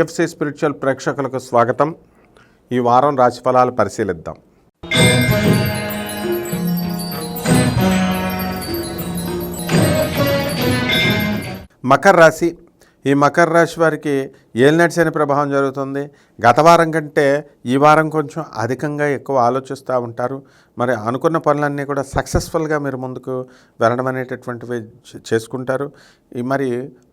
TFC spiritual ప్రేక్షకులకు స్వాగతం. ఈ వారం రాశిఫలాలు పరిశీలిద్దాం. మకర రాశి. ఈ మకర రాశి వారికి ఏలినాటి శని ప్రభావం జరుగుతుంది. గత వారం కంటే ఈ వారం కొంచెం అధికంగా ఎక్కువ ఆలోచిస్తూ ఉంటారు. మరి అనుకున్న పనులన్నీ కూడా సక్సెస్ఫుల్గా మీరు ముందుకు వెళ్ళడం అనేటటువంటివి చేసుకుంటారు. మరి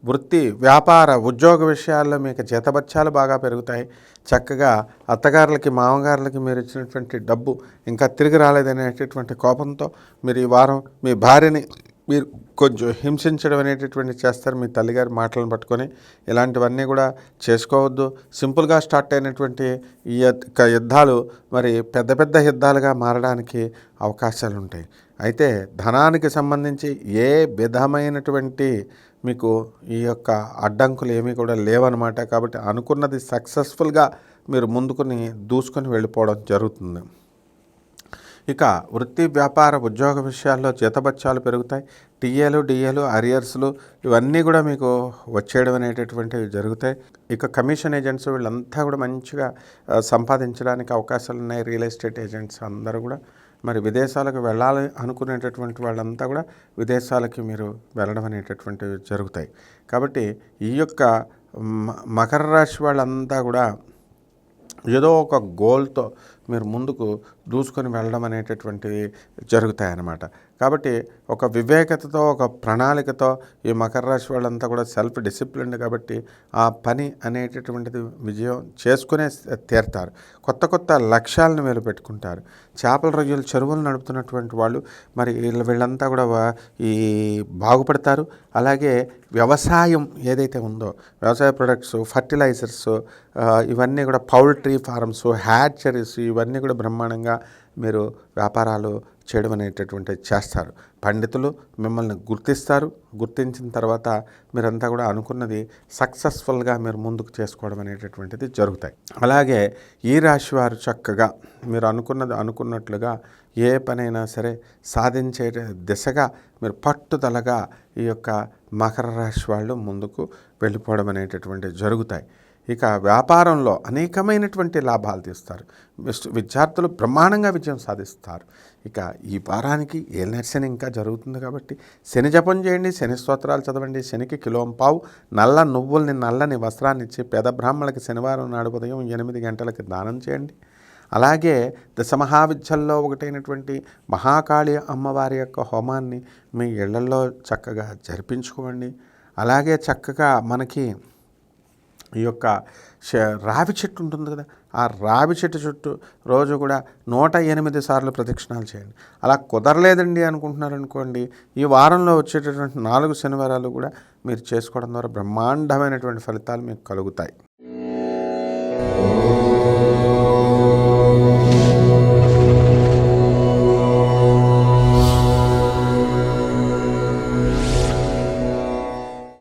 వృత్తి, వ్యాపార, ఉద్యోగ విషయాల్లో మీకు జీతభత్యాలు బాగా పెరుగుతాయి. చక్కగా అత్తగారులకి, మామగారులకి మీరు ఇచ్చినటువంటి డబ్బు ఇంకా తిరిగి రాలేదనేటటువంటి కోపంతో మీరు ఈ వారం మీ భార్యని మీరు కొంచెం హింసించడం అనేటటువంటి చేస్తారు. మీ తల్లిగారి మాటలను పట్టుకొని ఇలాంటివన్నీ కూడా చేసుకోవద్దు. సింపుల్గా స్టార్ట్ అయినటువంటి ఈ యుద్ధాలు మరి పెద్ద పెద్ద యుద్ధాలుగా మారడానికి అవకాశాలు ఉంటాయి. అయితే ధనానికి సంబంధించి ఏ విధమైనటువంటి మీకు ఈ యొక్క అడ్డంకులు ఏమీ కూడా లేవన్నమాట. కాబట్టి అనుకున్నది సక్సెస్ఫుల్గా మీరు ముందుకుని దూసుకొని వెళ్ళిపోవడం జరుగుతుంది. ఇక వృత్తి, వ్యాపార, ఉద్యోగ విషయాల్లో జీతభత్యాలు పెరుగుతాయి. టీఏలు, డిఏలు, అరియర్స్లు ఇవన్నీ కూడా మీకు వచ్చేయడం అనేటటువంటివి జరుగుతాయి. ఇక కమిషన్ ఏజెంట్స్ వీళ్ళంతా కూడా మంచిగా సంపాదించడానికి అవకాశాలు ఉన్నాయి. రియల్ ఎస్టేట్ ఏజెంట్స్ అందరూ కూడా మరి విదేశాలకు వెళ్ళాలి అనుకునేటటువంటి వాళ్ళంతా కూడా విదేశాలకి మీరు వెళ్ళడం అనేటటువంటివి జరుగుతాయి. కాబట్టి ఈ యొక్క మకర రాశి వాళ్ళంతా కూడా ఏదో ఒక గోల్తో మీరు ముందుకు దూసుకొని వెళ్ళడం అనేటటువంటివి జరుగుతాయన్నమాట. కాబట్టి ఒక వివేకతతో, ఒక ప్రణాళికతో ఈ మకర రాశి వాళ్ళంతా కూడా సెల్ఫ్ డిసిప్లిన్డ్ కాబట్టి ఆ పని అనేటటువంటిది విజయం చేసుకునే తీరుతారు. కొత్త కొత్త లక్ష్యాలను మీరు పెట్టుకుంటారు. చేపల రొయ్యలు చెరువులు నడుపుతున్నటువంటి వాళ్ళు మరి వీళ్ళంతా కూడా ఈ బాగుపడతారు. అలాగే వ్యవసాయం ఏదైతే ఉందో, వ్యవసాయ ప్రొడక్ట్స్, ఫర్టిలైజర్స్, ఇవన్నీ కూడా పౌల్ట్రీ ఫార్మ్స్, హ్యాచరీస్ ఇవన్నీ కూడా బ్రహ్మాండంగా మీరు వ్యాపారాలు చేయడం అనేటటువంటిది చేస్తారు. పండితులు మిమ్మల్ని గుర్తిస్తారు. గుర్తించిన తర్వాత మీరంతా కూడా అనుకున్నది సక్సెస్ఫుల్గా మీరు ముందుకు చేసుకోవడం అనేటటువంటిది జరుగుతాయి. అలాగే ఈ రాశి వారు చక్కగా మీరు అనుకున్నట్లుగా ఏ పనైనా సరే సాధించే దిశగా మీరు పట్టుదలగా ఈ యొక్క మకర రాశి వాళ్ళు ముందుకు వెళ్ళిపోవడం అనేటటువంటివి జరుగుతాయి. ఇక వ్యాపారంలో అనేకమైనటువంటి లాభాలు తీస్తారు. విద్యార్థులు బ్రహ్మాండంగా విజయం సాధిస్తారు. ఇక ఈ వారానికి ఏలినాటి శని ఇంకా జరుగుతుంది కాబట్టి శని జపం చేయండి, శని స్తోత్రాలు చదవండి. శనికి కిలోంపావు నల్ల నువ్వుల్ని, నల్లని వస్త్రాన్ని ఇచ్చి పేద బ్రాహ్మణులకి శనివారం నాడు ఉదయం 8 గంటలకి దానం చేయండి. అలాగే దశమహావిద్యల్లో ఒకటైనటువంటి మహాకాళి అమ్మవారి యొక్క హోమాన్ని మీ ఇళ్లలో చక్కగా జరిపించుకోండి. అలాగే చక్కగా మనకి ఈ యొక్క రావి చెట్టు ఉంటుంది కదా, ఆ రావి చెట్టు చుట్టూ రోజు కూడా 108 సార్లు ప్రదక్షిణాలు చేయండి. అలా కుదరలేదండి అనుకుంటున్నారనుకోండి, ఈ వారంలో వచ్చేటటువంటి 4 శనివారాలు కూడా మీరు చేసుకోవడం ద్వారా బ్రహ్మాండమైనటువంటి ఫలితాలు మీకు కలుగుతాయి.